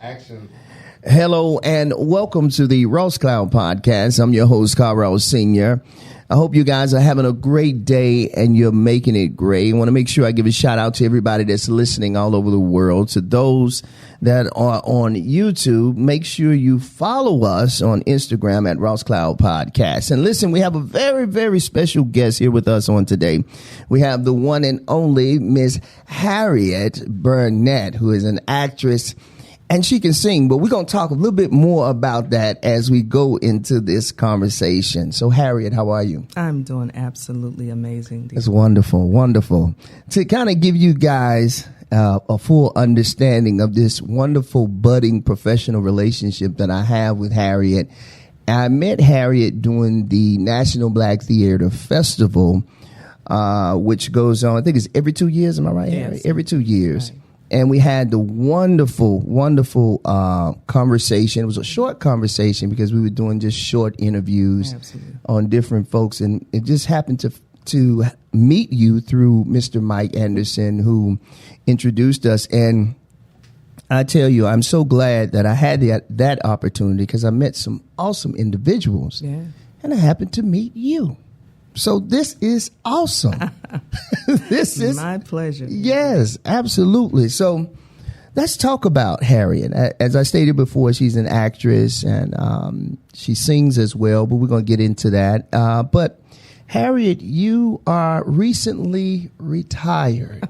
Action. Hello and welcome to the Ross Cloud Podcast. I'm your host, Carl Ross Sr. I hope you guys are having a great day and you're making it great. I want to make sure I give a shout out to everybody that's listening all over the world. To those that are on YouTube, make sure you follow us on Instagram at Ross Cloud Podcast. And listen, we have a very, very special guest here with us on today. We have the one and only Miss Harriet Burnette, who is an actress. And she can sing, but we're going to talk a little bit more about that as we go into this conversation. So, Harriet, how are you? I'm doing absolutely amazing. That's wonderful, wonderful. To kind of give you guys a full understanding of this wonderful budding professional relationship that I have with Harriet, I met Harriet during the National Black Theater Festival, which goes on, I think it's every 2 years. Am I right, Yes. Harriet? Every 2 years. Right. And we had the wonderful, wonderful conversation. It was a short conversation because we were doing just short interviews on different folks. And it just happened to meet you through Mr. Mike Anderson, who introduced us. And I tell you, I'm so glad that I had that opportunity because I met some awesome individuals. Yeah. And I happened to meet you. So this is awesome. This is my pleasure. Yes, absolutely. So let's talk about Harriet. As I stated before, she's an actress and she sings as well, but we're going to get into that. But Harriet, you are recently retired.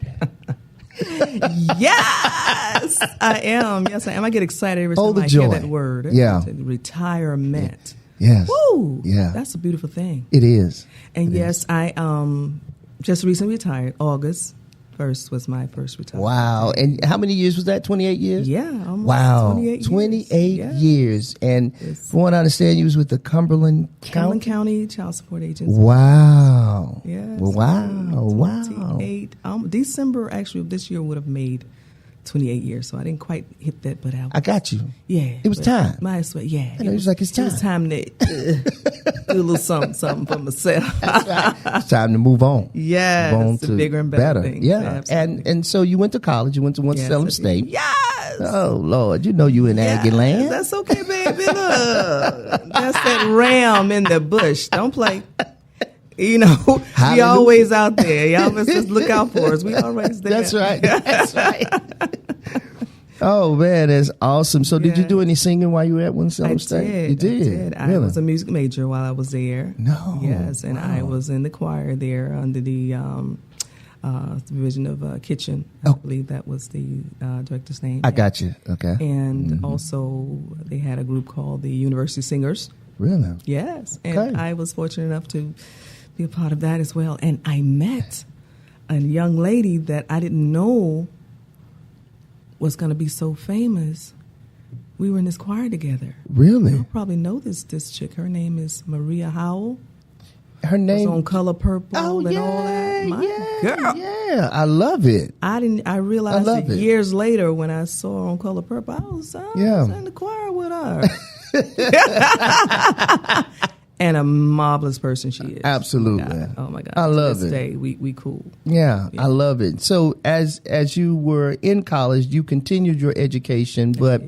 Yes, I am. Yes, I am. I get excited every time I hear that word. Yeah. Retirement. Yes. Woo! Yeah. That's a beautiful thing. It is. And yes, I just recently retired. August 1st was my first retirement. Wow. And how many years was that? 28 years? Yeah. Almost Wow. 28 years. And from what I understand, you was with the Cumberland County Child Support Agency. Wow. Yes. Wow. 28. December, actually, of this year would have made 28 years, so I didn't quite hit that, but I got you. Yeah. It was time. Might as well, yeah. It was like it's time. It was time to do a little something for myself. That's right. It's time to move on. Yeah. Move on to bigger and better things. Yeah. And so you went to college. You went to Winston-Salem State. Yes. Oh, Lord. You know you in Aggie land. That's okay, baby. Look. That's that ram in the bush. Don't play. You know, we always out there. Y'all must just look out for us. We always there. That's right. That's right. Oh, man, that's awesome. So did you do any singing while you were at Winston-Salem State? You did? I did. Really? I was a music major while I was there. No. Yes, and I was in the choir there under the division of kitchen. I believe that was the director's name. I got you. Okay. And also they had a group called the University Singers. Really? Yes. And I was fortunate enough to be a part of that as well. And I met a young lady that I didn't know was going to be so famous. We were in this choir together. Really? You probably know this chick. Her name is Maria Howell. Her name was on Color Purple and all that. My girl. Yeah, I love it. I realized years later when I saw her on Color Purple, I was in the choir with her. And a marvelous person she is. Absolutely. Oh my God. I love it. Day, we cool. Yeah, I love it. So as you were in college, you continued your education, but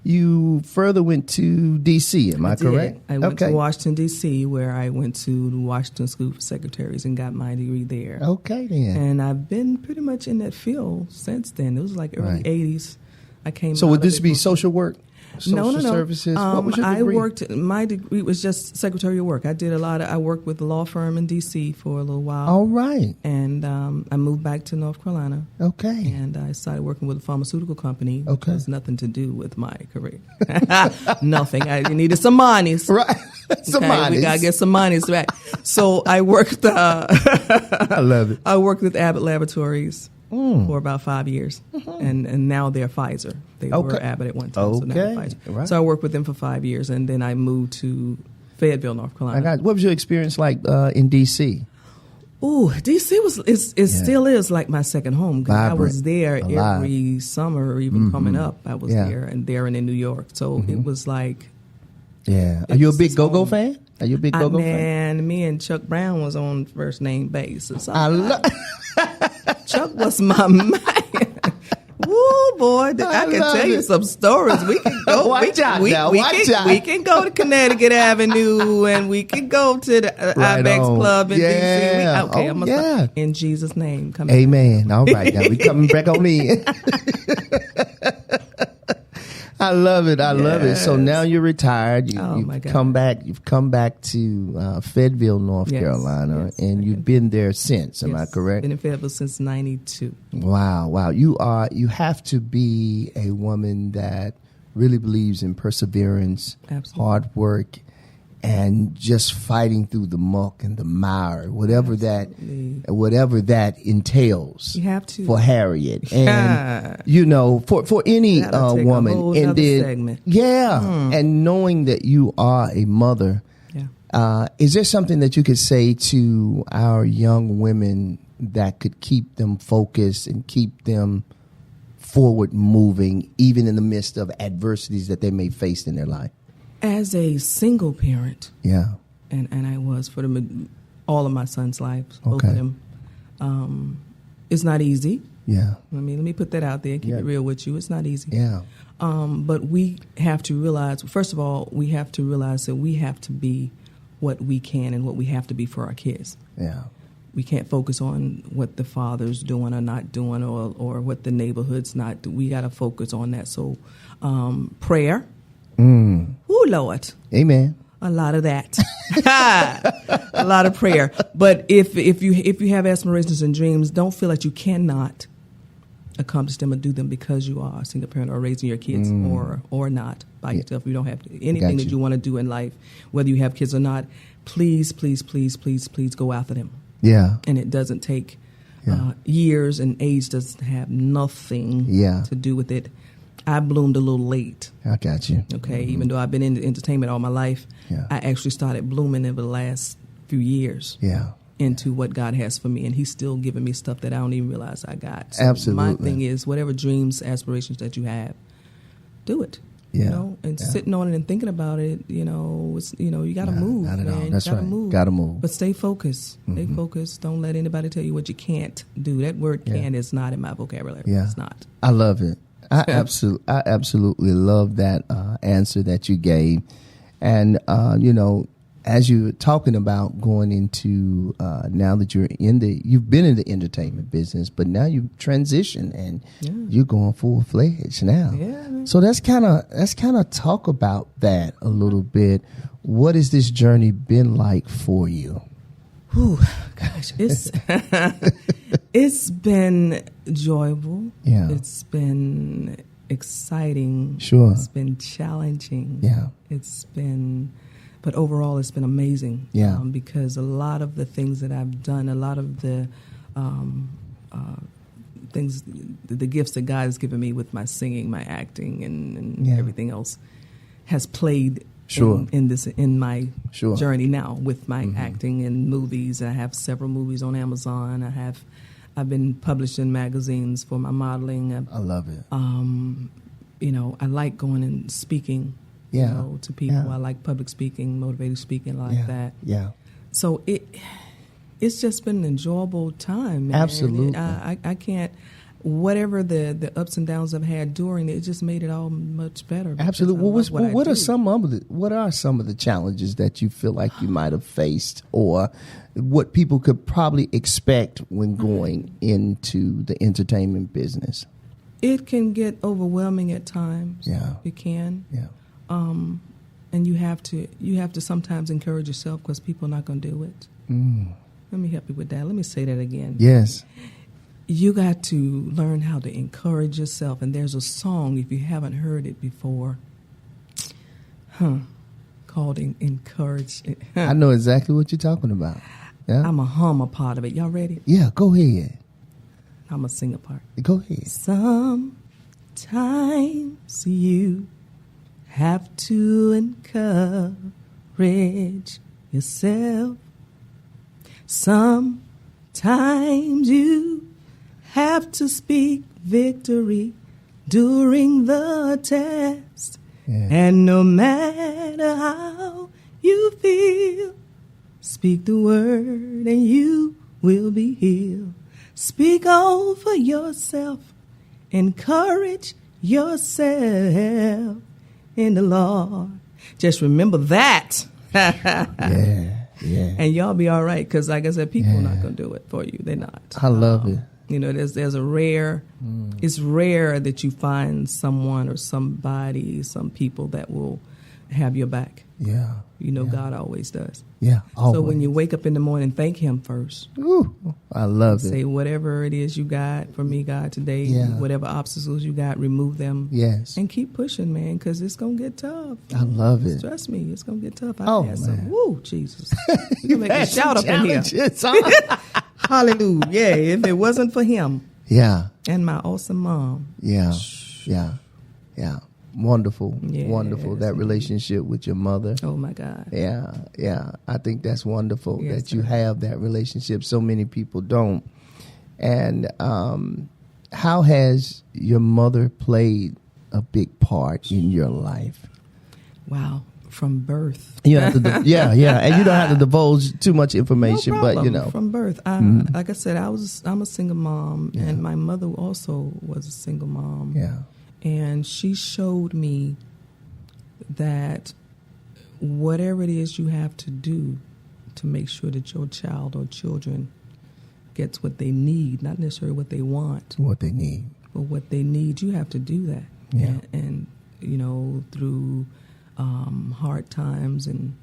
you further went to D.C., am I correct? I went to Washington, D.C., where I went to the Washington School for Secretaries and got my degree there. Okay, then. And I've been pretty much in that field since then. It was like early 80s. I came So would this be social work? Social No. services? What was your degree? My degree was just secretarial work. I worked with a law firm in D.C. for a little while. All right. And I moved back to North Carolina. Okay. And I started working with a pharmaceutical company. Okay. It has nothing to do with my career. Nothing. I needed some monies. Right. Some monies. We got to get some monies back. So I worked. I love it. I worked with Abbott Laboratories for about 5 years, and now they're Pfizer. They were Abbott at one time, so now they're Pfizer. Right. So I worked with them for 5 years, and then I moved to Fayetteville, North Carolina. What was your experience like in D.C.? Ooh, D.C. still is like my second home. I was there every summer, even coming up. I was there and in New York. So it was like. Yeah. Are you a big go-go fan? Are you a big go-go fan? Man, me and Chuck Brown was on first name basis. I love. Chuck was my man. Woo, boy. I can tell you some stories. We can go. Watch out now. Watch out. We can go to Connecticut Avenue, and we can go to the Ibex Club in D.C. Okay, I'm gonna in Jesus' name. Come Amen. All right, now we coming back on in. I love it. I love it. So now you're retired. You've come back. You've come back to Fayetteville, North Carolina, and you've been there since. Am I correct? Been in Fayetteville since '92. Wow. You have to be a woman that really believes in perseverance, hard work, and just fighting through the muck and the mire, whatever that entails. You have to for Harriet, and for any woman, and then and knowing that you are a mother. Is there something that you could say to our young women that could keep them focused and keep them forward moving, even in the midst of adversities that they may face in their life? As a single parent, and I was for all of my sons' lives, both of them. It's not easy. I mean, let me put that out there. Keep it real with you. It's not easy. But we have to realize, first of all, we have to realize that we have to be what we can and what we have to be for our kids. We can't focus on what the father's doing or not doing, or what the neighborhood's not doing. We got to focus on that. So, prayer. Oh, Lord. Amen. A lot of that. A lot of prayer. But if you have aspirations and dreams, don't feel like you cannot accomplish them or do them because you are a single parent or raising your kids or not by yourself. You don't have anything that you want to do in life, whether you have kids or not. Please, please, please, please, please go after them. And it doesn't take years, and age doesn't have nothing to do with it. I bloomed a little late. I got you. Okay, even though I've been in entertainment all my life, I actually started blooming over the last few years into what God has for me, and He's still giving me stuff that I don't even realize I got. So absolutely. My thing is, whatever dreams, aspirations that you have, do it. You know, and sitting on it and thinking about it, you got to move. Not at all. Man. That's you gotta right. move. Got to move. But stay focused. Stay focused. Don't let anybody tell you what you can't do. That word "can" is not in my vocabulary. It's not. I love it. I absolutely love that answer that you gave. And, as you're talking about going into now that you've been in the entertainment business, but now you've transitioned and you're going full-fledged now. So let's kind of talk about that a little bit. What has this journey been like for you? Ooh, gosh, it's been enjoyable. It's been exciting. It's been challenging. But overall, it's been amazing. Because a lot of the things that I've done, a lot of the things, the gifts that God has given me with my singing, my acting, and everything else, has played in my journey now with my acting in movies. I have several movies on Amazon. I've been published in magazines for my modeling. I love it. I like going and speaking. To people. I like public speaking, motivated speaking, like that. So it's just been an enjoyable time, man. Absolutely. I can't. Whatever the ups and downs I've had during it, just made it all much better. Absolutely. What are some of the challenges that you feel like you might have faced, or what people could probably expect when going into the entertainment business? It can get overwhelming at times. It can. And you have to sometimes encourage yourself, because people are not going to do it. Let me help you with that. Let me say that again. Yes. You got to learn how to encourage yourself. And there's a song, if you haven't heard it before, called Encourage. I know exactly what you're talking about. I'm a hum a part of it. Y'all ready? Yeah, go ahead. I'm going to sing a part. Go ahead. Sometimes you have to encourage yourself. Sometimes you have to speak victory during the test. And no matter how you feel, speak the word and you will be healed. Speak over yourself Encourage yourself in the Lord. Just remember that. Yeah. And y'all be all right, because like I said, people are not going to do it for you. They're not. I love it. You know, there's a rare, it's rare that you find someone or somebody, some people that will have your back. Yeah. You know, God always does. Yeah, always. So when you wake up in the morning, thank him first. Ooh, I love it. Say whatever it is you got for me, God, today, whatever obstacles you got, remove them. Yes. And keep pushing, man, because it's going to get tough. I love it. Trust me, it's going to get tough. Oh, had man. some, woo, Jesus. You make me shout up in here. Huh? Hallelujah. Yeah, if it wasn't for him. Yeah. And my awesome mom. Yeah. Wonderful. Yes. Wonderful. That relationship with your mother. Oh, my God. Yeah. I think that's wonderful Yes, that you sir. have that relationship. So many people don't. And how has your mother played a big part in your life? Wow. From birth. You have to, and you don't have to divulge too much information, No problem. but you know, From birth. Like I said, I'm a single mom, and my mother also was a single mom. yeah, And she showed me that whatever it is you have to do to make sure that your child or children gets what they need, not necessarily what they want, what they need. but what they need, you have to do that. Yeah. And you know, through hard times, and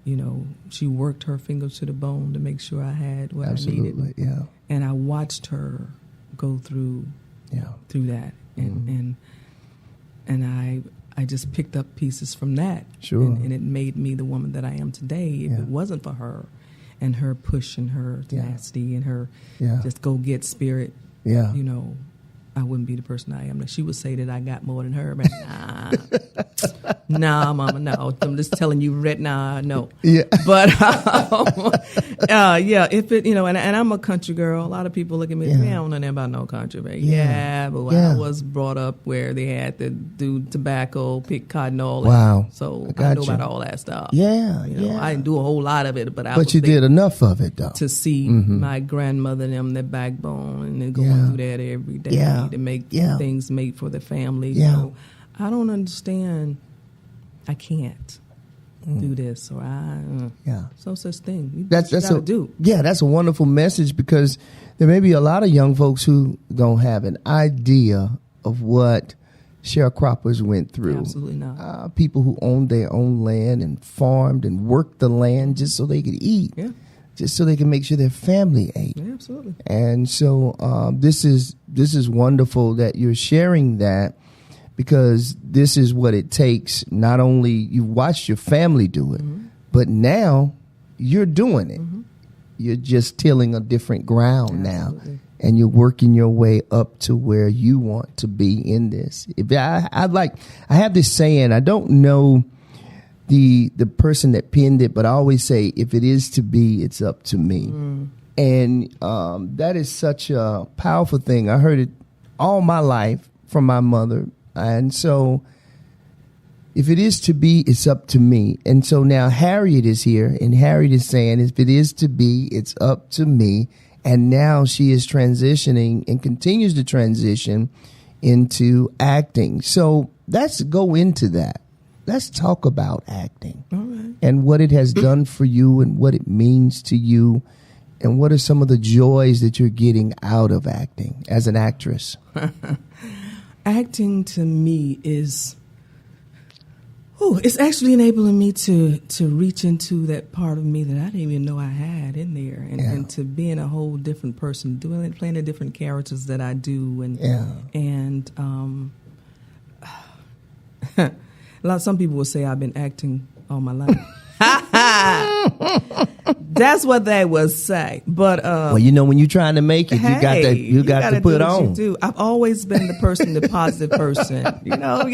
you know, she worked her fingers to the bone to make sure I had what I needed. Absolutely, yeah, And I watched her go through that, and I just picked up pieces from that. Sure. And it made me the woman that I am today. If it wasn't for her and her push and her tenacity and her just go get spirit, yeah. you know, I wouldn't be the person I am. She would say that I got more than her, but nah, mama, no. I'm just telling you right now, no. Yeah. But if it, you know, and I'm a country girl. A lot of people look at me, I don't know nothing about no country, but but I was brought up where they had to do tobacco, pick cotton, all that. Wow. So I I know gotcha. about all that stuff. Yeah, You know, I didn't do a whole lot of it, but I was you there did enough of it, though. to see my grandmother and them, their backbone, and they're going through that every day to make things made for the family. Yeah. So I don't understand. I can't do this, or so such thing. That's what you gotta do. Yeah, that's a wonderful message, because there may be a lot of young folks who don't have an idea of what sharecroppers went through. Absolutely not. People who owned their own land and farmed and worked the land just so they could eat. Yeah. Just so they can make sure their family ate. Yeah, absolutely. And so this is wonderful that you're sharing that, because this is what it takes. Not only you watched your family do it, but now you're doing it. You're just tilling a different ground now, and you're working your way up to where you want to be in this. I have this saying, I don't know the person that penned it, but I always say, if it is to be, it's up to me. And that is such a powerful thing. I heard it all my life from my mother. And so if it is to be, it's up to me. And so now Harriet is here, and Harriet is saying, if it is to be, it's up to me. And now she is transitioning and continues to transition into acting. So let's go into that. Let's talk about acting. All right. And what it has done for you, and what it means to you, and what are some of the joys that you're getting out of acting as an actress? Acting to me is, it's actually enabling me to reach into that part of me that I didn't even know I had in there, and to being a whole different person, playing the different characters that I do, and some people will say I've been acting all my life. That's what they would say. But well, you know, when you're trying to make it, you got to put on. You do. I've always been the person, the positive person. You know,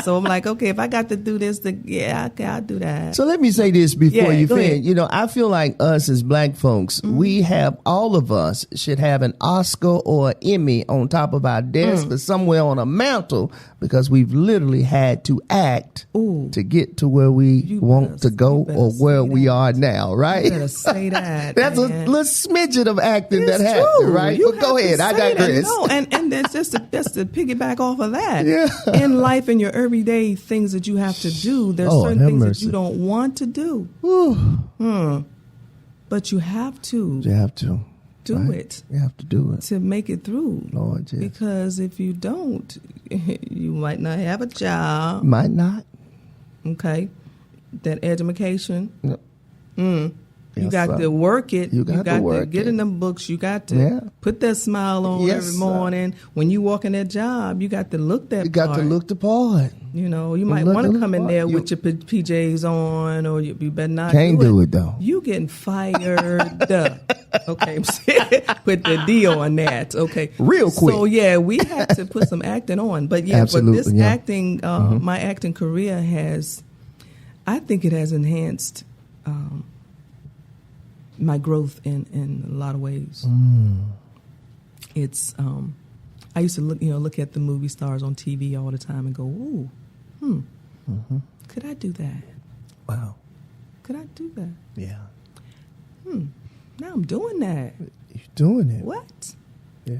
So I'm like, okay, if I got to do this, I'll do that. So let me say this before you finish. ahead. You know, I feel like us as black folks, all of us should have an Oscar or an Emmy on top of our desk or somewhere on a mantle, because we've literally had to act to get to where we want to go, or where we are now, right? You better say say that. That's a little smidget of acting that happened, true. right? You But go have to ahead. I say digress. that. No, and that's just to piggyback off of that. Yeah. In life, in your everyday things that you have to do, there's Oh, certain have things mercy. that you don't want to do. But you have to You have to. do right? it You have to do it. to make it through. Lord, yes. Because if you don't, you might not have a job. Might not. Okay. That education. No. You Yes, got sir. to work it. You got to work get it. in them books. You got to Yeah. put that smile on Yes, every sir. morning. When you walk in that job, you got to look that You got part. to look the part. You know, you might look want to the come in part. there You- with your PJs on, or you better not. Can't do it, though. You getting fired. Okay, put the D on that. Okay, Real quick. So yeah, we had to put some acting on, but yeah, Absolutely, but this yeah. acting, my acting career has, I think it has enhanced my growth in a lot of ways. It's I used to look at the movie stars on TV all the time and go, ooh, could I do that? Wow. Could I do that? Yeah. Now I'm doing that. You're doing it. What? Yeah.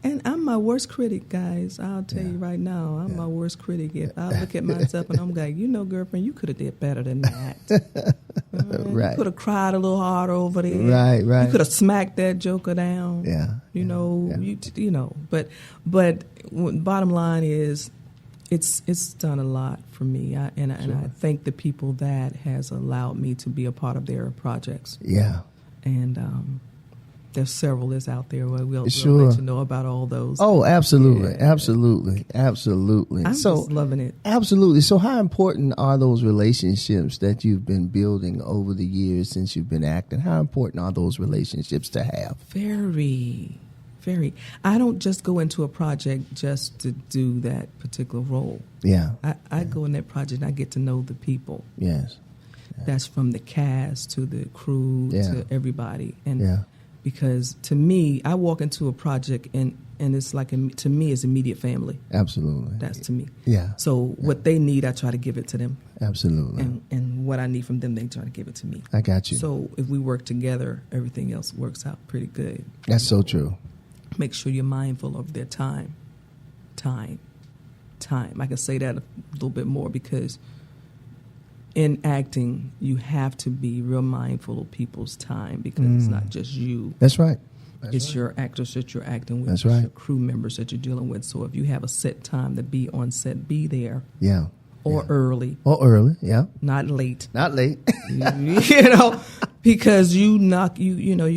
And I'm my worst critic, guys. I'll tell you right now, I'm my worst critic. If I look at myself and I'm like, girlfriend, you could have did better than that. Right. You could have cried a little harder over there. Right. You could have smacked that joker down. Yeah. You know, yeah. you know. But bottom line is, it's done a lot for me. I thank the people that has allowed me to be a part of their projects. Yeah. And there's several that's out there. We'll Sure. let you know about all those. Oh, absolutely. Yeah. Absolutely. I'm just loving it. Absolutely. So how important are those relationships that you've been building over the years since you've been acting? How important are those relationships to have? Very, very. I don't just go into a project just to do that particular role. Yeah. I go in that project and I get to know the people. Yes. That's from the cast to the crew to everybody. And because to me, I walk into a project and it's like, to me, it's immediate family. Absolutely. That's to me. Yeah. So what they need, I try to give it to them. Absolutely. And what I need from them, they try to give it to me. I got you. So if we work together, everything else works out pretty good. That's so true. Make sure you're mindful of their time. I can say that a little bit more because in acting, you have to be real mindful of people's time because it's not just you. That's right. It's your actors that you're acting with. That's it's right. your crew members that you're dealing with. So if you have a set time to be on set, be there. Yeah. Or early. Or early, yeah. Not late. Not late. Because you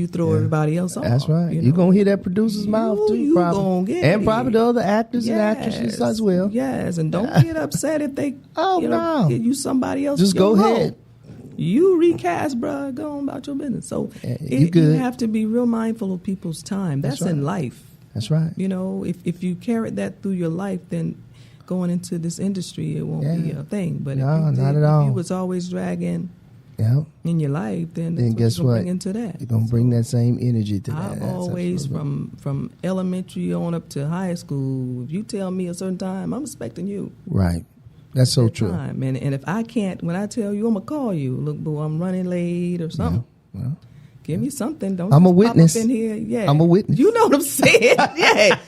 throw everybody else off. That's right. You're going to hear that producer's mouth too. You probably. gonna get and it. probably the other actors and actresses as well. Yes, and don't get upset if they no. give you somebody else. Just go ahead. You recast, bruh. Go on about your business. So you have to be real mindful of people's time. That's right. in life. That's right. If you carried that through your life, then going into this industry, it won't be a thing. But not at all. If you was always dragging in your life, then guess what? what? Bring into that. You're going to bring that same energy to that. I've That's always, absolutely- from elementary on up to high school, if you tell me a certain time, I'm expecting you. Right. That's so true. Time. And if I can't, when I tell you, I'm going to call you. Look, boo, I'm running late or something. Yeah. Give me something. Don't I'm just a witness. pop up in here. Yeah. I'm a witness. You know what I'm saying? Yeah.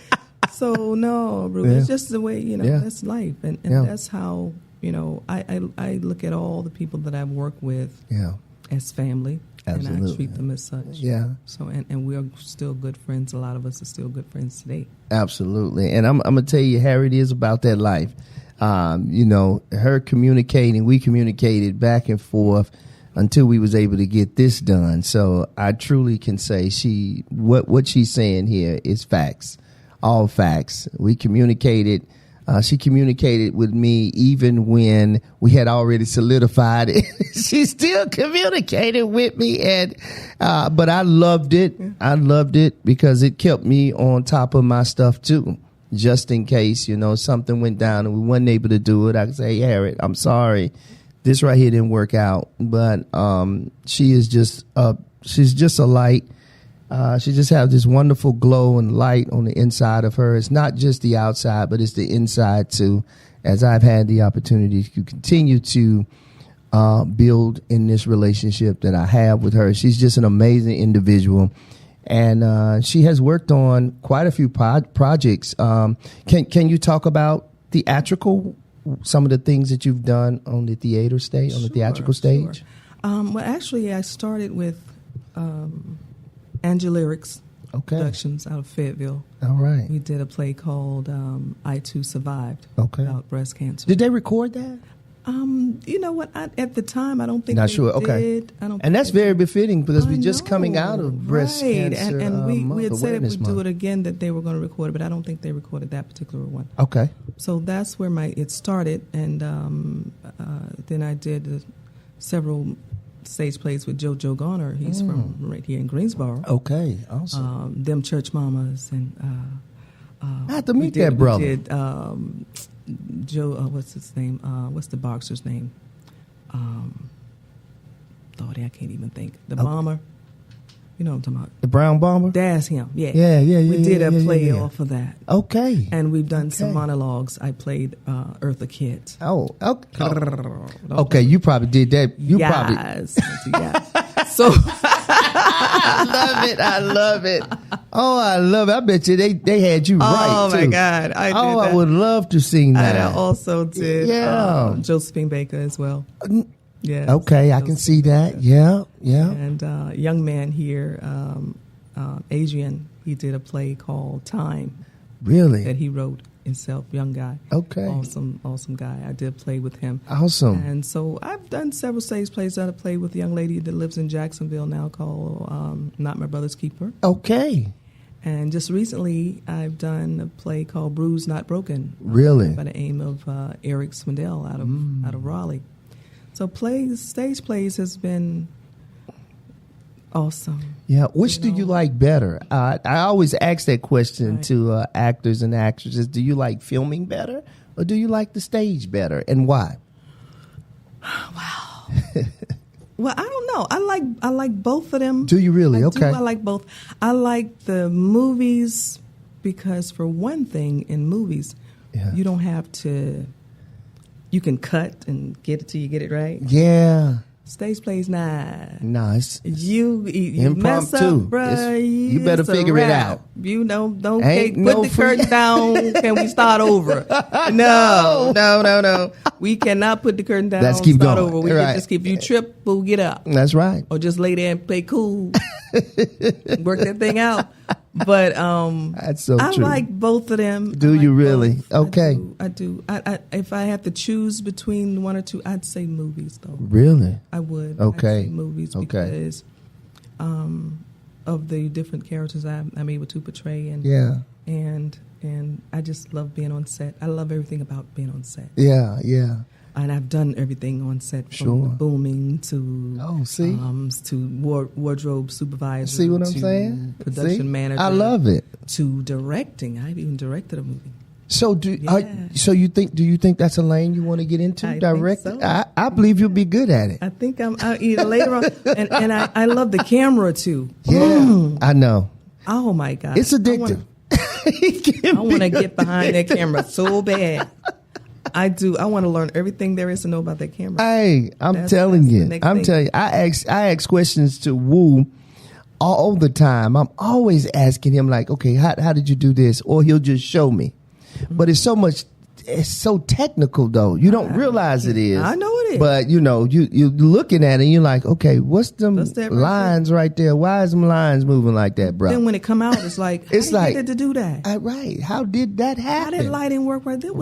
So, no, bro, it's just the way, Yeah. that's life. And that's how, I look at all the people that I've worked with as family. Absolutely. And I treat them as such. Yeah. So, and we're still good friends. A lot of us are still good friends today. Absolutely. And I'm going to tell you, Harriet is about that life. Her communicating, we communicated back and forth until we was able to get this done. So I truly can say what she's saying here is facts, all facts. We communicated. She communicated with me even when we had already solidified it. She still communicated with me, but I loved it. Yeah. I loved it because it kept me on top of my stuff too. Just in case, something went down and we weren't able to do it, I could say, hey, Harriet, I'm sorry. This right here didn't work out. But she is she's just a light. She just has this wonderful glow and light on the inside of her. It's not just the outside, but it's the inside too. As I've had the opportunity to continue to build in this relationship that I have with her. She's just an amazing individual. And she has worked on quite a few projects. Can you talk about theatrical, some of the things that you've done on the theater stage, on the theatrical stage? Sure. Well, actually, I started with Angelyrics Productions out of Fayetteville. All right. We did a play called I Too Survived about breast cancer. Did they record that? You know what? At the time, I don't think Not they sure. Okay. did. And that's very befitting because we're just coming out of breast right. cancer. And we had said if we do month. it again that they were going to record it, but I don't think they recorded that particular one. Okay. So that's where it started, and then I did several stage plays with Joe Garner. He's from right here in Greensboro. Okay, awesome. Them Church Mamas, and I have to meet that brother. We did Joe. What's his name? What's the boxer's name? Lordy, I can't even think. The bomber. You know what I'm talking about? The Brown Bomber? That's him, yeah. Yeah. We did a play off of that. Okay. And we've done some monologues. I played Eartha Kitt. Oh, okay. Okay, you probably did that. Yes. So I love it. Oh, I love it. I bet you they had you right, too. Oh, my God. I would love to sing that. And I also did Josephine Baker as well. Yeah. Okay, I can see that. Yeah. And a young man here, Adrian, he did a play called Time. Really? That he wrote himself, young guy. Okay. Awesome guy. I did play with him. Awesome. And so I've done several stage plays. I played with a young lady that lives in Jacksonville now called Not My Brother's Keeper. Okay. And just recently, I've done a play called Bruised Not Broken. Really? By the aim of Eric Swindell out of Raleigh. So stage plays has been awesome. Yeah. Which do you like better? I always ask that question to actors and actresses. Do you like filming better or do you like the stage better, and why? Wow. Well, I don't know. I like both of them. Do you really? Okay. I like both. I like the movies because, for one thing, in movies, you don't have to. You can cut and get it till you get it right. Yeah. Stage plays, nah. Nice. You mess up, bruh. You better figure it out. You know, don't put the curtain down. Can we start over? No. We cannot put the curtain down. Let's keep start going. over. We can just keep you trip, we'll get up. That's right. Or just lay there and play cool. Work that thing out. But that's so I true. like both of them. Do you really? Both. Okay. I do. I if I have to choose between one or two, I'd say movies though. Really? I would. Okay. I'd say movies because of the different characters I'm able to portray, and I just love being on set. I love everything about being on set. Yeah. And I've done everything on set, from the booming to wardrobe supervisor. See what I'm saying? Production manager. I love it. To directing. I've even directed a movie. So do you think that's a lane you want to get into? Direct? Think so. I believe you'll be good at it. I think either later on, and I love the camera too. Yeah, I know. Oh my God, it's addictive. I want to get behind that camera so bad. I do. I want to learn everything there is to know about that camera. Hey, I'm telling you. I ask questions to Wu all the time. I'm always asking him like, okay, how did you do this? Or he'll just show me. But it's so technical though. You don't realize it is. I know it is. But you're looking at it and you're like, okay, what's them lines right there? Why is them lines moving like that, bro? Then when it come out, it's like, how did you get it to do that? Right. How did that happen? How did lighting work right there? It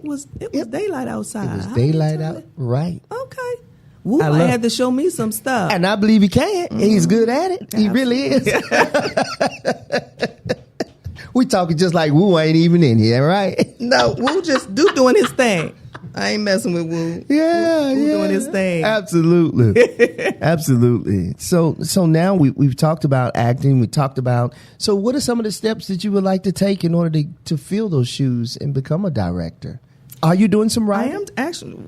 was daylight outside. It was daylight out. Right. Okay. Woo, I had to show me some stuff. And I believe he can. He's good at it. He really is. We talking just like Wu ain't even in here, right? No, Wu just doing his thing. I ain't messing with Wu. Yeah, Wu doing his thing. Absolutely, absolutely. So now we've talked about acting. We talked about. So what are some of the steps that you would like to take in order to fill those shoes and become a director? Are you doing some writing? I am actually.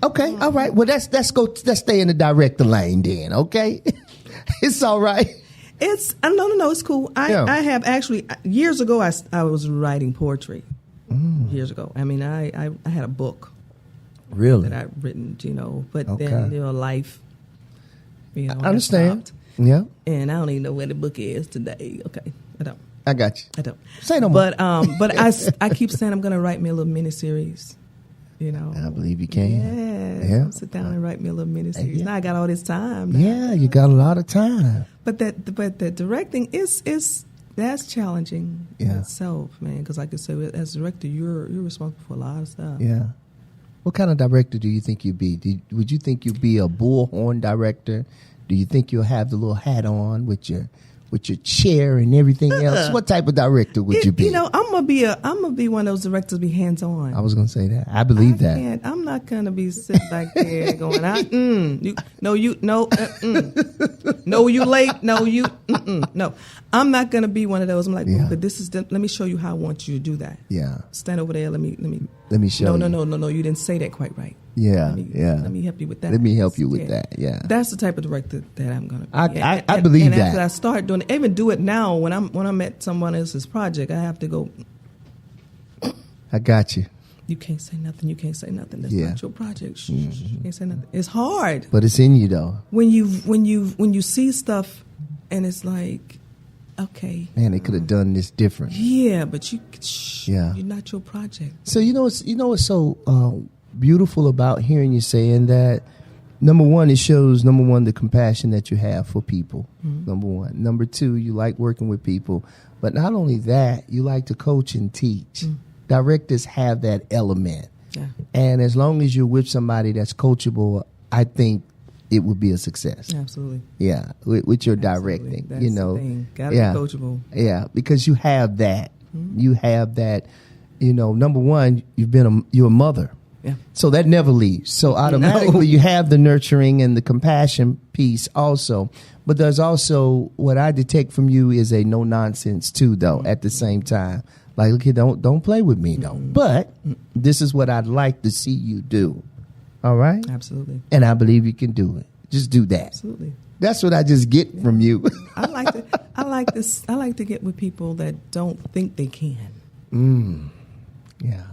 Okay, all right. Well, let's stay in the director lane then. Okay, it's all right. It's no. It's cool. I have actually years ago. I was writing poetry. Years ago. I mean, I had a book. Really? that I've written, but Okay. then, life, I understand. stopped. Yeah. And I don't even know where the book is today. Okay, I don't. I got you. I don't. Say no more. But I keep saying I'm going to write me a little miniseries. I believe you can. Yeah. Yeah. I'll sit down and write me a little miniseries. Yeah. Now I got all this time. Now. Yeah, you got a lot of time. But the directing that's challenging in Yeah. itself, man. Because like I said, as director, you're responsible for a lot of stuff. Yeah. What kind of director do you think you'd be? Would you think you'd be a bullhorn director? Do you think you'll have the little hat on with your chair and everything else? What type of director would you be? I'm gonna be one of those directors. Be hands on. I was gonna say that. I believe that. I'm not gonna be sitting back there going, no, you late, no. I'm not gonna be one of those. I'm like, Yeah. but this is. Let me show you how I want you to do that. Yeah. Stand over there. Let me show you. No. You didn't say that quite right. Yeah. Let me help you with that. Let me help you with that. Yeah. That's the type of director that I'm gonna be. I believe and that. after I start doing it, I even do it now when I'm at someone else's project. I have to go. I got you. You can't say nothing. That's Yeah. not your project. Shh, You can't say nothing. It's hard But it's in you though. when you see stuff, and it's like, okay, Man, they could have done this different. yeah, but you're not your project. So what's so beautiful about hearing you saying that. Number one, it shows the compassion that you have for people. Mm-hmm. Number one. Number two, you like working with people, but not only that, you like to coach and teach. Directors have that element, and as long as you're with somebody that's coachable, I think it would be a success. Absolutely. Yeah, with your Absolutely. directing, That's the thing. Gotta be coachable. Yeah, because you have that. You have that. Number one, you're a mother. Yeah. So that never leaves. So automatically you have the nurturing and the compassion piece also. But there's also what I detect from you is a no nonsense too, though, at the same time. Like, look here, don't play with me, though. But this is what I'd like to see you do. All right? Absolutely. And I believe you can do it. Just do that. Absolutely. That's what I just get from you. I like to get with people that don't think they can. Yeah.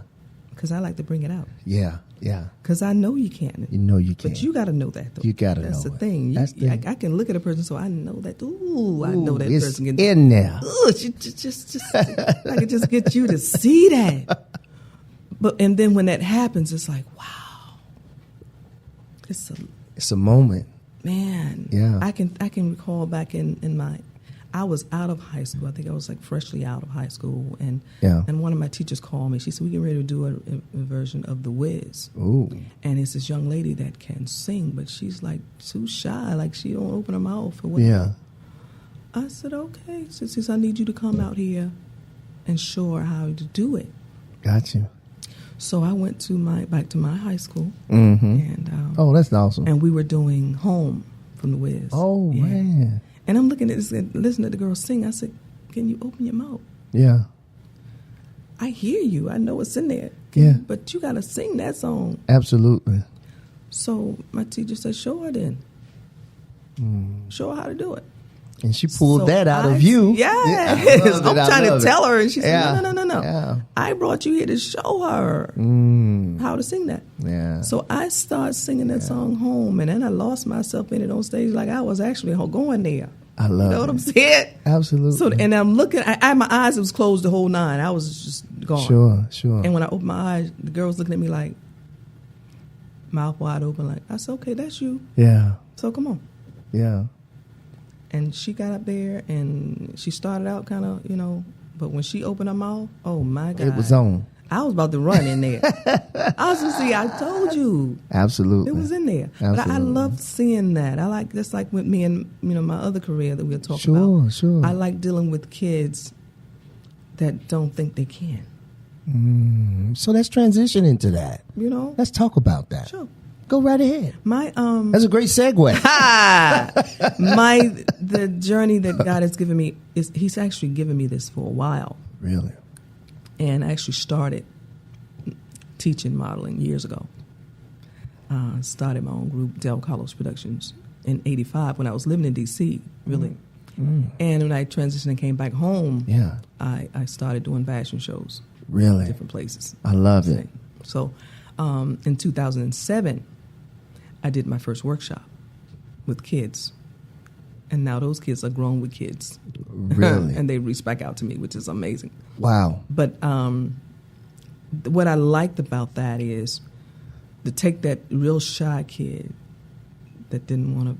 Because I like to bring it out. Yeah. Yeah. Because I know you can. You know you can. But you got to know that, though. You got to know That's the it. thing. That's the thing. I can look at a person, so I know that. I know that it's person can. in there. Just I can just get you to see that. And then when that happens, it's like, wow. It's a moment. Man. Yeah. I can recall back in my. I was out of high school. I think I was like freshly out of high school, and one of my teachers called me. She said, "We get ready to do a version of The Wiz." Ooh. And it's this young lady that can sing, but she's like too shy, like she don't open her mouth or whatever. Yeah. I said, "Okay." She says, "I need you to come out here and show her how to do it." Got you. So I went back to my high school, and that's awesome. And we were doing Home from The Wiz. Oh man. And I'm looking at this and listening to the girl sing. I said, "Can you open your mouth?" Yeah. I hear you. I know it's in there. But you got to sing that song. Absolutely. So my teacher said, "Show her then. Show her how to do it." And she pulled that out of you. Yes. I'm trying to tell her. And she said, no. Yeah. I brought you here to show her how to sing that. Yeah. So I started singing that song Home, and then I lost myself in it on stage like I was actually going there. I love it. You know what I'm saying? Absolutely. So, and I'm looking, my eyes was closed the whole nine. I was just gone. Sure. And when I opened my eyes, the girl was looking at me like, mouth wide open, like, I said, "Okay, that's you. Yeah. So come on." Yeah. And she got up there and she started out kind of, but when she opened her mouth, oh my God. It was on. I was about to run in there. I was just I told you. Absolutely. It was in there. Absolutely. But I love seeing that. I like, that's like with me and, my other career that we'll talk about. Sure. I like dealing with kids that don't think they can. So let's transition into that. Let's talk about that. Sure. Go right ahead. That's a great segue. The journey that God has given me He's actually given me this for a while. Really? And I actually started teaching modeling years ago. Started my own group, Del Carlos Productions, in '85 when I was living in D.C., really. And when I transitioned and came back home, I started doing fashion shows. Really? Different places. I love it. So In 2007, I did my first workshop with kids. And now those kids are grown with kids. Really? And they reach back out to me, which is amazing. Wow. But what I liked about that is to take that real shy kid that didn't want to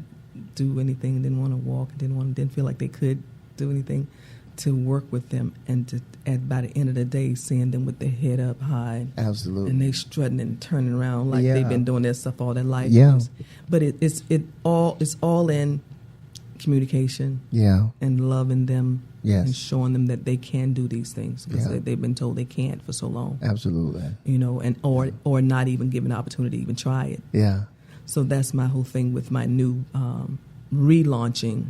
do anything, didn't want to walk, didn't feel like they could do anything, to work with them, and by the end of the day, seeing them with their head up high. Absolutely. And they strutting and turning around like they've been doing their stuff all their life. Yeah. But it's all in communication. Yeah. And loving them. Yes. And showing them that they can do these things, because they've been told they can't for so long. Absolutely. And or not even given an opportunity to even try it. Yeah. So that's my whole thing with my new relaunching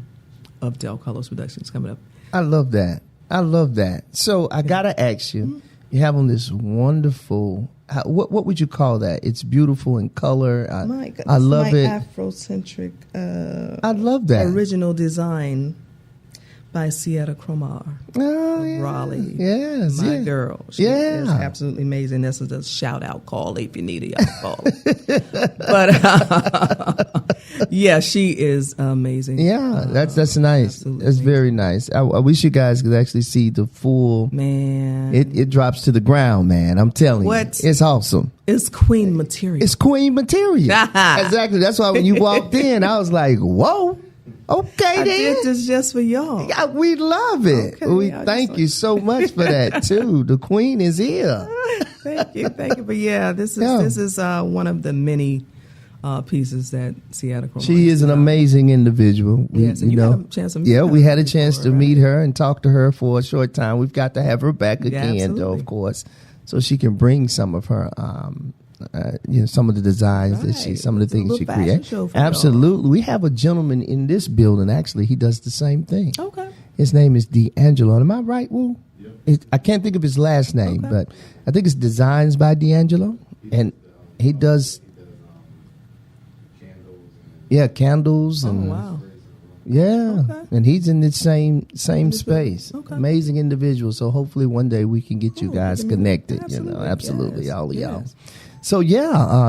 of Del Carlos Productions coming up. I love that. So I gotta ask you, you have on this wonderful. What would you call that? It's beautiful in color. I love it. Afrocentric. I love that original design by Sierra Cromar. Oh, yeah. Raleigh. Yes. My girl. She is absolutely amazing. This is a shout out call if you need it. Y'all call it. But yeah, she is amazing. Yeah, that's nice. Absolutely That's amazing. very nice. I wish you guys could actually see the full. Man. It drops to the ground, man. I'm telling you. It's awesome. It's queen material. It's queen material. Exactly. That's why when you walked in, I was like, whoa. Okay, I then. did this just for y'all. Yeah, we love it. Okay, we thank you so much for that too. The queen is here. Thank you. But yeah, this is one of the many pieces that Sierra Cromar. She is an amazing individual. Yes, and you had a chance to meet her. we had a chance to meet her and talk to her for a short time. We've got to have her back again, though, of course, so she can bring some of her. Some of the designs that some of the things she creates. Absolutely. We have a gentleman in this building, actually, he does the same thing. Okay. His name is D'Angelo. Am I right, Woo? Yep. I can't think of his last name, but I think it's Designs by D'Angelo. And he does candles and wow. Yeah. Okay. And he's in the same space. Okay. Amazing individual. So hopefully one day we can get you guys connected, absolutely. Yes. All of y'all.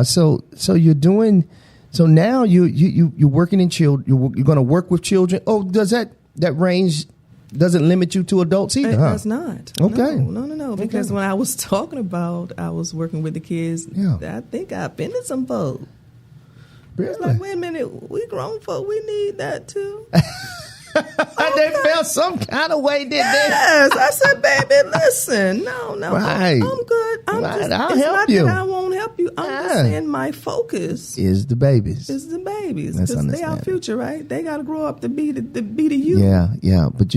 So so you're doing. So now you're working in children. You're going to work with children. Oh, does that range doesn't limit you to adults either? It does not. Okay. No. Because when I was talking about I was working with the kids, I think I offended some folks. Really? It's like, wait a minute, we grown folk, we need that too. They felt some kind of way, didn't they? Yes, I said, baby, listen, no, right. I'm good. I'll it's help not you. that I won't help you. I'm just saying my focus is the babies. Because they our future, right? They got to grow up to be the you. Yeah. But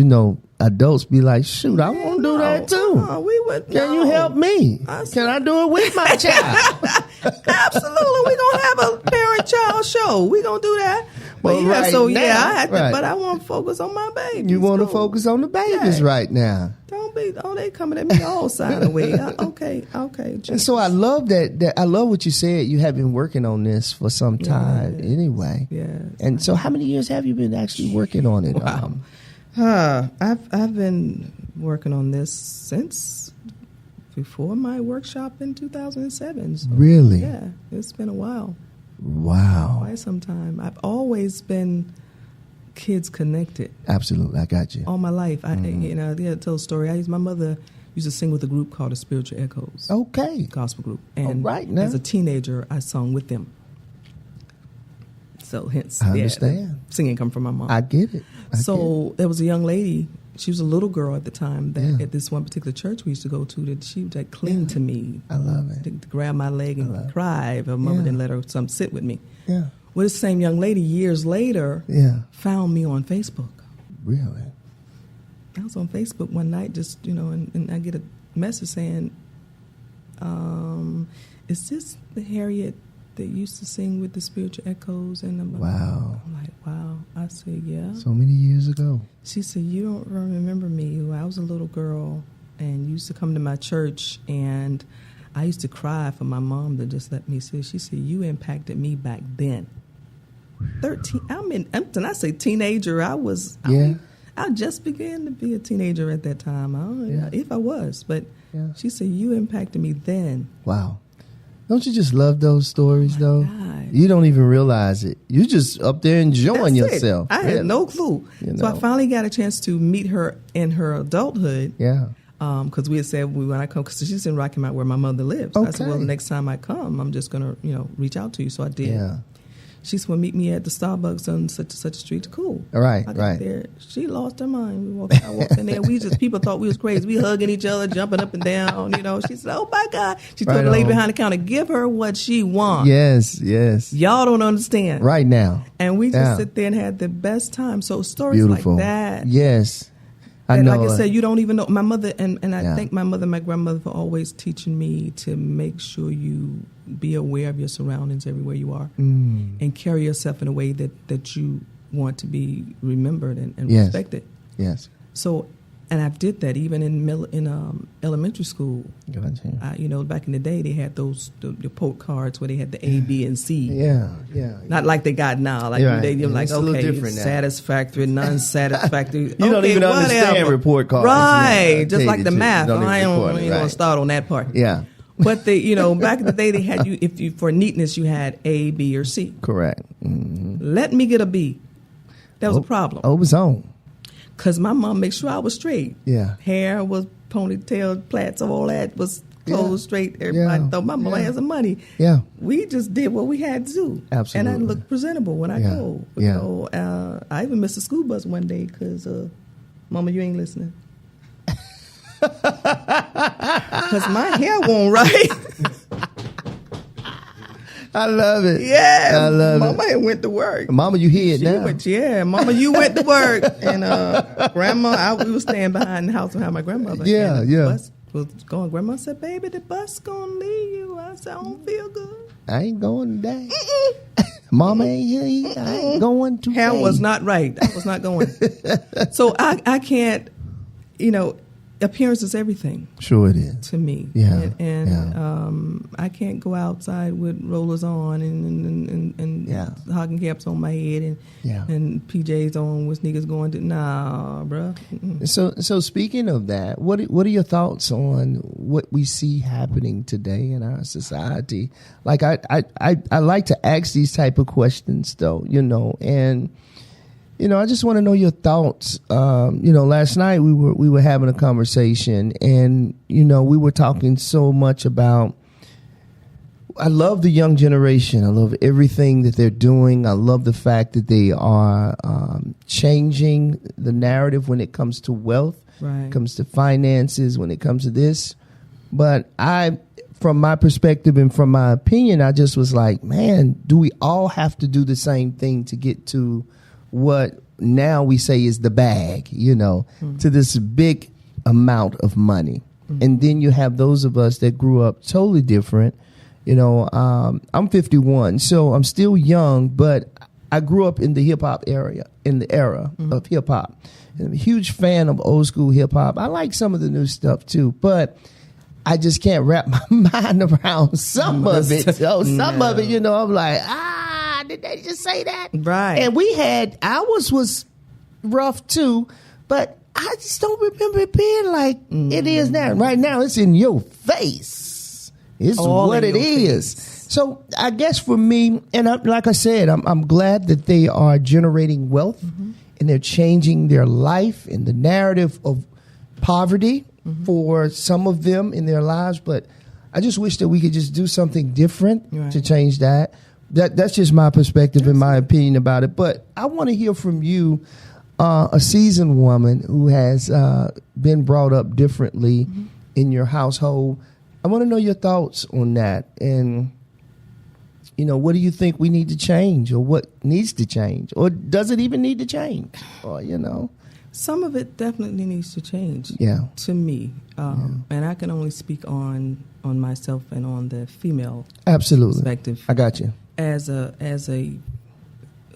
adults be like, shoot, I want to do that too. Can you help me? Can I do it with my child? Absolutely. We're going to have a parent-child show. We're going to do that. But I had to, but I want to focus on my babies. You want to focus on the babies right now. Don't be, they coming at me all side of way. Okay. And so I love that. I love what you said. You have been working on this for some time anyway. Yes. And so how many years have you been actually working on it? Wow. I've been working on this since before my workshop in 2007. So, really? Yeah, it's been a while. Wow. Quite some time. I've always been kids connected. Absolutely, I got you. All my life. I tell a story. My mother used to sing with a group called the Spiritual Echoes. Okay. Gospel group. And now. as a teenager, I sung with them. So hence, I understand. Singing come from my mom. I get it. There was a young lady. She was a little girl at the time that at this one particular church we used to go to, that she would cling to me. I love it. To grab my leg and cry if her mother didn't let her sit with me. Yeah. Well, this same young lady years later found me on Facebook. Really? I was on Facebook one night just, and I get a message saying, is this the Harriet that used to sing with the Spiritual Echoes? And I'm like, wow. I said, yeah. So many years ago. She said, you don't remember me. I was a little girl and used to come to my church, and I used to cry for my mom to just let me sit. She said, you impacted me back then. 13. When I say teenager, I just began to be a teenager at that time. I don't know if I was, but she said, you impacted me then. Wow. Don't you just love those stories, though? God. You don't even realize it. You just up there enjoying yourself. I had no clue. So I finally got a chance to meet her in her adulthood. Yeah. Because we had said when I come, because she's in Rocky Mount where my mother lives. Okay. I said, well, the next time I come, I'm just going to, reach out to you. So I did. Yeah. She said, well, meet me at the Starbucks on such and such a street. Cool. Right, I got right. there. She lost her mind. I walked in there. People thought we was crazy. We hugging each other, jumping up and down. She said, oh, my God. She told the lady behind the counter, give her what she wants. Yes. Y'all don't understand. Right now. And we just sit there and had the best time. So stories Beautiful. like that. Yes. I know. Like I said, you don't even know. My mother, and I thank my mother and my grandmother for always teaching me to make sure you be aware of your surroundings everywhere you are and carry yourself in a way that you want to be remembered and respected. Yes. So, and I did that even in elementary school. Gotcha. Back in the day, they had those the report cards where they had the A, B, and C. Yeah. Not like they got now. Like they're like, it's a little okay, different now. Satisfactory, non-satisfactory. You don't even understand report cards. Right. Yeah, Just like the math. I ain't going going to start on that part. Yeah. But they, back in the day, they had you, for neatness, you had A, B, or C. Correct. Mm-hmm. Let me get a B. That was a problem. Oh, it was on. Because my mom made sure I was straight. Yeah. Hair was ponytail, plaits, all that was clothes straight. Everybody thought my mom had some money. Yeah. We just did what we had to do. Absolutely. And I looked presentable when I go. I even missed a school bus one day because, Mama, you ain't listening. Because my hair won't right. I love it. Yeah. I love Mama had went to work. Mama, you hear it now. Mama, you went to work. And Grandma, we was staying behind the house behind my grandmother. Yeah, and yeah. The bus was going. Grandma said, baby, the bus going to leave you. I said, I don't feel good. I ain't going today. Mama ain't here either. I ain't going today. Hair was not right. I was not going. So I can't, appearance is everything. Sure it is. To me. Yeah. And I can't go outside with rollers on and hogging caps on my head and PJs on with sneakers going to, nah, bruh. Mm-mm. So speaking of that, what are your thoughts on what we see happening today in our society? Like I like to ask these type of questions though, and I just want to know your thoughts. Last night we were having a conversation, and we were talking so much about. I love the young generation. I love everything that they're doing. I love the fact that they are changing the narrative when it comes to wealth, when it comes to finances, when it comes to this. But from my perspective and from my opinion, I just was like, man, do we all have to do the same thing to get to what now we say is the bag, to this big amount of money? And then you have those of us that grew up totally different. I'm 51, so I'm still young, but I grew up in the hip hop era, of hip hop. I'm a huge fan of old school hip hop. I like some of the new stuff too, but I just can't wrap my mind around some of it. So some of it, I'm like, did they just say that? Right. And ours was rough too, but I just don't remember it being like it is now. Right now, it's in your face. It's all what it is. Face. So I guess for me, and like I said, I'm glad that they are generating wealth and they're changing their life and the narrative of poverty for some of them in their lives. But I just wish that we could just do something different to change that. That's just my perspective and my opinion about it. But I want to hear from you, a seasoned woman who has been brought up differently in your household. I want to know your thoughts on that. And, what do you think we need to change, or what needs to change, or does it even need to change? Or, Some of it definitely needs to change. Yeah. To me. And I can only speak on myself and on the female perspective. I got you. As a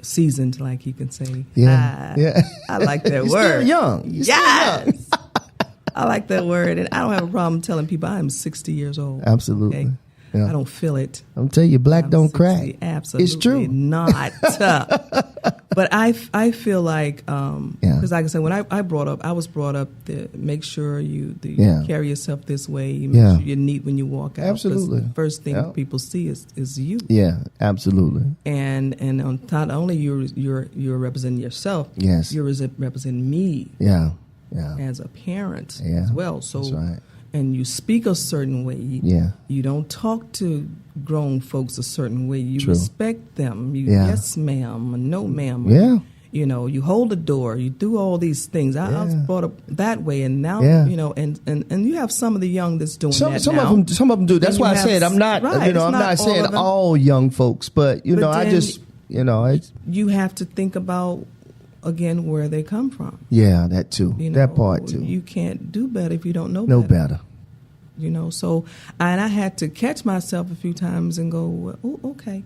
seasoned, like you can say. Yeah. I like that You're word. Still young. You're still young. I like that word, and I don't have a problem telling people I am 60 years old. Absolutely. Okay? Yeah. I don't feel it. I'm telling you, black don't crack. Absolutely. It's true. Not. But I feel like, because like I said, when I was brought up to make sure you carry yourself this way, you make sure you're neat when you walk out. Absolutely. The first thing people see is you. Yeah, absolutely. And on not only you're representing yourself, yes, you're representing me. Yeah. As a parent as well. So, that's right. And you speak a certain way. You don't talk to grown folks a certain way. You respect them. You yes, ma'am, or no, ma'am. Yeah. You know, you hold the door. You do all these things. I was brought up that way, and now you know, and you have some of the young that's doing that some now. Some of them do. That's why I said I'm not. Right, I'm not saying all young folks, but you know, I just you have to think about. Again, where they come from. Yeah, that too. You know, that part too. You can't do better if you don't know better. You know, so and I had to catch myself a few times and go, well, oh, okay,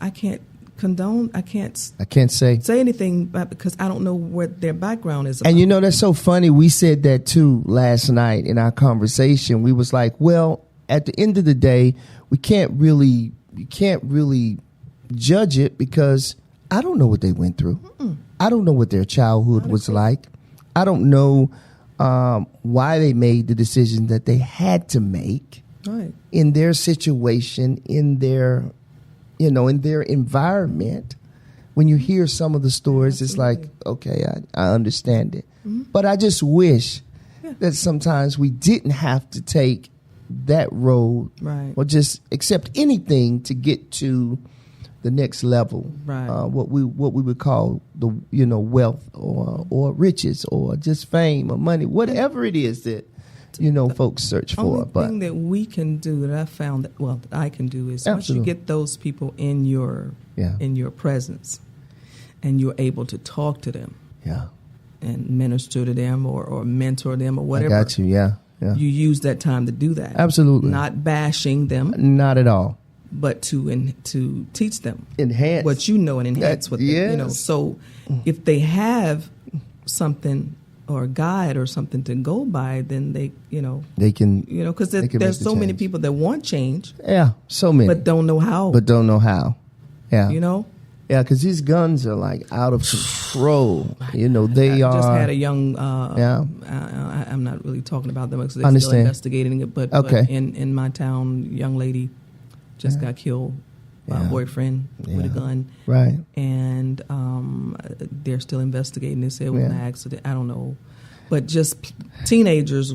I can't condone. I can't say anything because I don't know what their background is about. And you know, that's so funny. We said that too last night in our conversation. We was like, well, at the end of the day, you can't really judge it because I don't know what they went through. I don't know what their childhood was like. I don't know why they made the decision that they had to make in their situation, in their environment. When you hear some of the stories, it's like, okay, I understand it. But I just wish that sometimes we didn't have to take that road or just accept anything to get to the next level, what we would call the wealth or riches or just fame or money, whatever it is that folks search for. The only thing that we can do that I found that I can do is once you get those people in your presence and you're able to talk to them, and minister to them or mentor them or whatever. I got you. Yeah. You use that time to do that. Absolutely. Not bashing them. Not at all. But to teach them, enhance what you know, and enhance what they, So, if they have something or a guide or something to go by, then they can because there's so many people that want change. Yeah, so many, but don't know how. Yeah, because these guns are like out of control. They are. Just had a young. I'm not really talking about them because they're still investigating it. But in my town, young lady. Just got killed by a boyfriend with a gun. Right. And they're still investigating. They said it was an accident. I don't know. But just teenagers,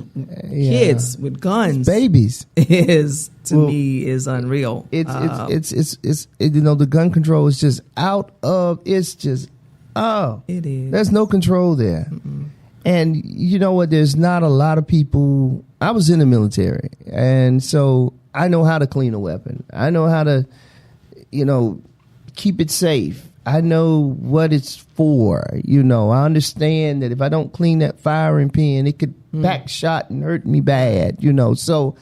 kids with guns. Babies. Me is unreal. It's the gun control is just out of, it is. There's no control there. Mm-mm. And you know what? There's not a lot of people. I was in the military. And so I know how to clean a weapon. I know how to, keep it safe. I know what it's for. I understand that if I don't clean that firing pin, it could back shot and hurt me bad. So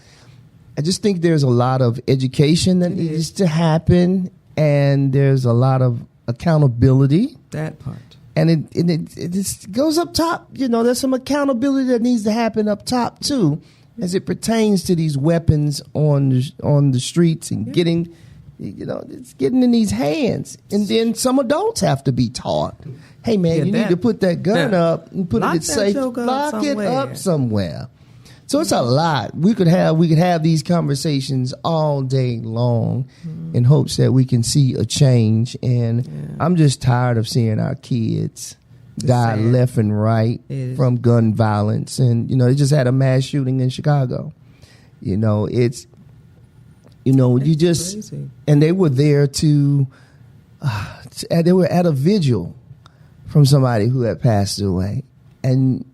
I just think there's a lot of education that needs to happen, and there's a lot of accountability. That part. And it just goes up top. There's some accountability that needs to happen up top too. As it pertains to these weapons on the streets and getting, it's getting in these hands. And then some adults have to be taught, hey, man, you need to put that gun up and put it safe. Lock it up somewhere. So it's a lot. We could have these conversations all day long in hopes that we can see a change. And I'm just tired of seeing our kids die left and right from gun violence. And, they just had a mass shooting in Chicago. It's, you just, crazy. And they were there they were at a vigil from somebody who had passed away. And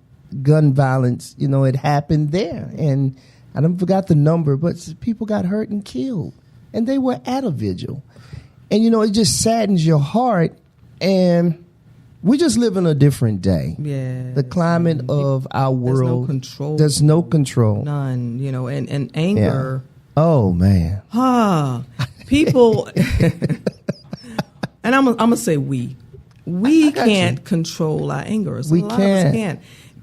gun violence, it happened there. And I don't forgot the number, but people got hurt and killed. And they were at a vigil. And, it just saddens your heart. And we just live in a different day. Yeah. The climate of our world. There's no control. None, and anger. Yeah. Oh, man. People, and I'm going to say we can't control our anger. So a lot of us can't.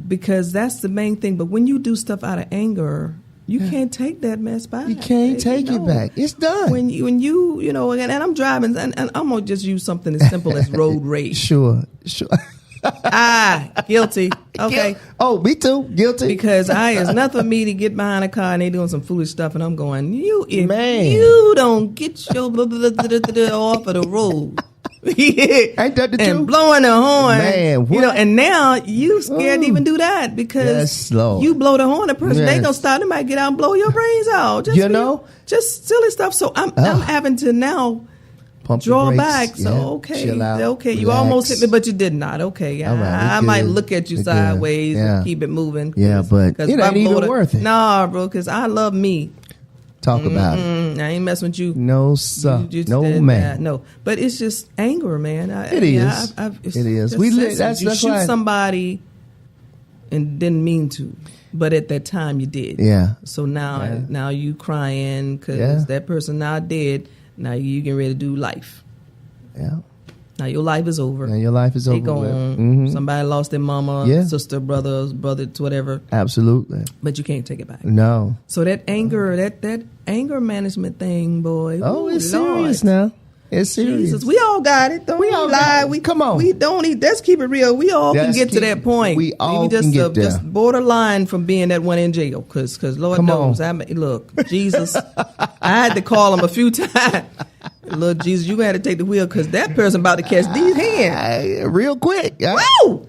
Because that's the main thing. But when you do stuff out of anger, You can't take that mess back. You can't take it back. It's done. When you know, and I'm driving, and I'm going to just use something as simple as road rage. Sure. Guilty. Okay. Oh, me too. Guilty. Because it's nothing for me to get behind a car and they doing some foolish stuff, and I'm going, Man. you don't get your off of the road. Ain't that the truth? And blowing the horn. Man, what? You know, and now you scared to even do that because you blow the horn, the person, they going to stop, they might get out and blow your brains out. Just silly stuff. So I'm having to now draw back. So, chill out, okay, relax. you almost hit me, but you did not. Okay, I might look at you sideways and keep it moving. Yeah, but it ain't even worth it. Nah, bro, because I love me. Talk about it. I ain't messing with you. No, sir. No, man. No, but it's just anger, man. It is. It is. You shoot somebody and didn't mean to, but at that time you did. Yeah. So now you crying because that person now dead. Now you getting ready to do life. Yeah. Now your life is over. Now your life is over. They gone. Somebody lost their mama, sister, brother, whatever. Absolutely. But you can't take it back. No. So that anger, that anger management thing, boy. Oh, it's serious now. It's serious. Jesus, we all got it. We all lie. Come on. We don't need. Let's keep it real. We all can get to that point. We all can get there. Just borderline from being that one in jail. Because Lord knows. Look, Jesus, I had to call him a few times. Lord Jesus, you had to take the wheel because that person about to catch these hands real quick. Woo!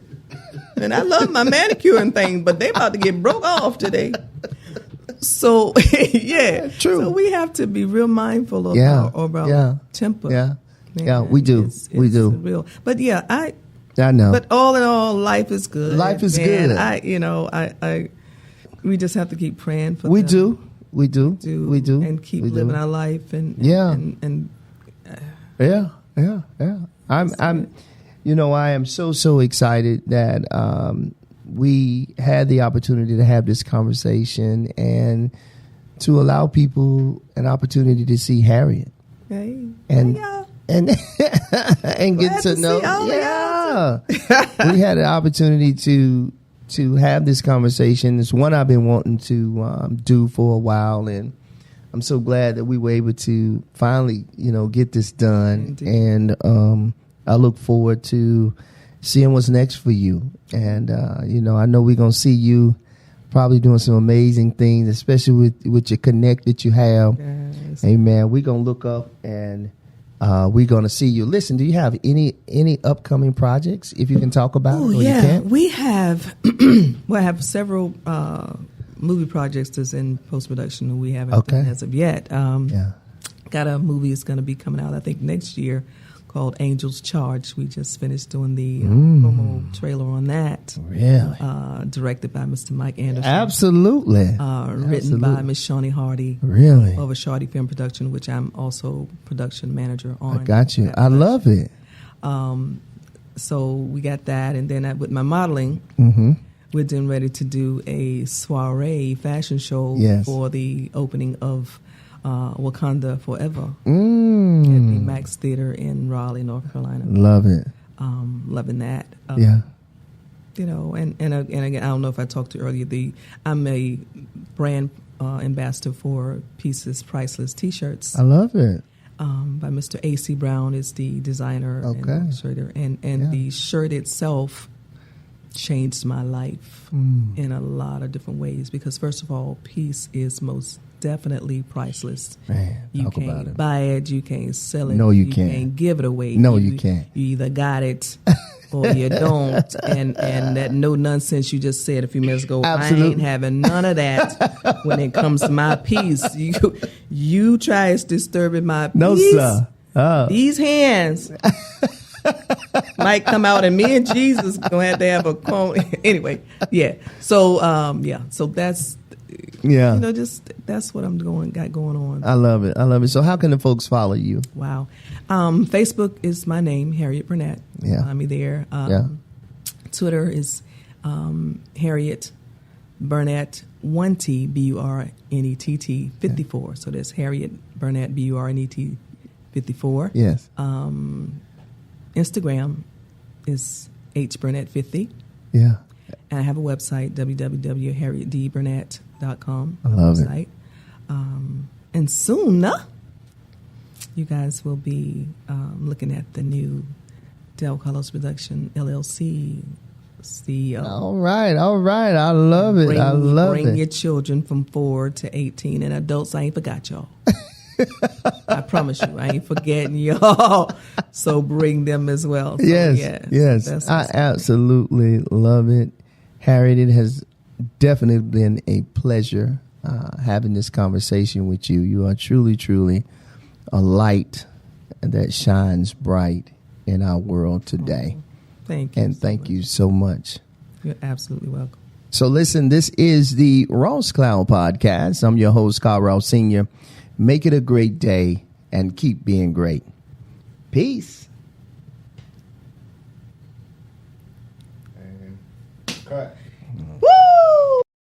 And I love my manicure and things, but they about to get broke off today. So true. So we have to be real mindful of our temper. Man, we do. We do. Real. But I know. But all in all, life is good. Life is good. We just have to keep praying for We them. do. We do. We do. And keep living our life and I'm I am so excited that we had the opportunity to have this conversation and to allow people an opportunity to see Harriet. And get to know. We had an opportunity to have this conversation. It's one I've been wanting to do for a while, and I'm so glad that we were able to finally, get this done. Indeed. And I look forward to seeing what's next for you. And I know we're gonna see you probably doing some amazing things, especially with your connect that you have. Yes. Amen. We're gonna look up and we're gonna see you. Listen, do you have any upcoming projects? If you can talk about it, or you can't? We have. I have several movie projects that's in post production. We haven't done as of yet. Got a movie that's going to be coming out, I think, next year called Angels Charge. We just finished doing the promo trailer on that. Really? Directed by Mr. Mike Anderson. Absolutely. Written by Miss Shawnee Hardy. Really? Of a Shardy Film Production, which I'm also production manager on. I got you. I love it. So we got that, and then with my modeling, we're getting ready to do a soiree fashion show for the opening of Wakanda Forever at the Max Theater in Raleigh, North Carolina. Love it. Loving that. And again, I don't know if I talked to you earlier. I'm a brand ambassador for Pieces Priceless T-shirts. I love it. By Mr. A.C. Brown is the designer and illustrator, and the shirt itself changed my life in a lot of different ways, because first of all, peace is most definitely priceless. Man, you can't buy it, you can't sell it, no, you can't give it away. No, you can't. You either got it or you don't. And that no nonsense you just said a few minutes ago, Absolutely. I ain't having none of that when it comes to my peace. You try disturbing my peace. No, sir. These hands might come out, and me and Jesus gonna have a call. Anyway, So so that's that's what I'm got going on. I love it. So how can the folks follow you? Wow. Facebook is my name, Harriet Burnette. Find me there. Twitter is Harriet Burnette 1T Burnett 54. So that's Harriet Burnette Burnett 54. Yes. Instagram is HBurnett50. Yeah. And I have a website, www.harrietdburnett.com. entreprenuer.com. I love it. Website. And soon, you guys will be looking at the new Del Carlos Production LLC CEO. All right. I love it. Bring your children from 4 to 18 and adults. I ain't forgot y'all. I promise you, I ain't forgetting y'all. So bring them as well. So, yes. I absolutely love it. Harriet, it has definitely been a pleasure having this conversation with you. You are truly, truly a light that shines bright in our world today. Thank you. And thank you so much. You're absolutely welcome. So listen, this is the Ross Cloud Podcast. I'm your host, Carl Ross Sr. Make it a great day and keep being great. Peace. And cut.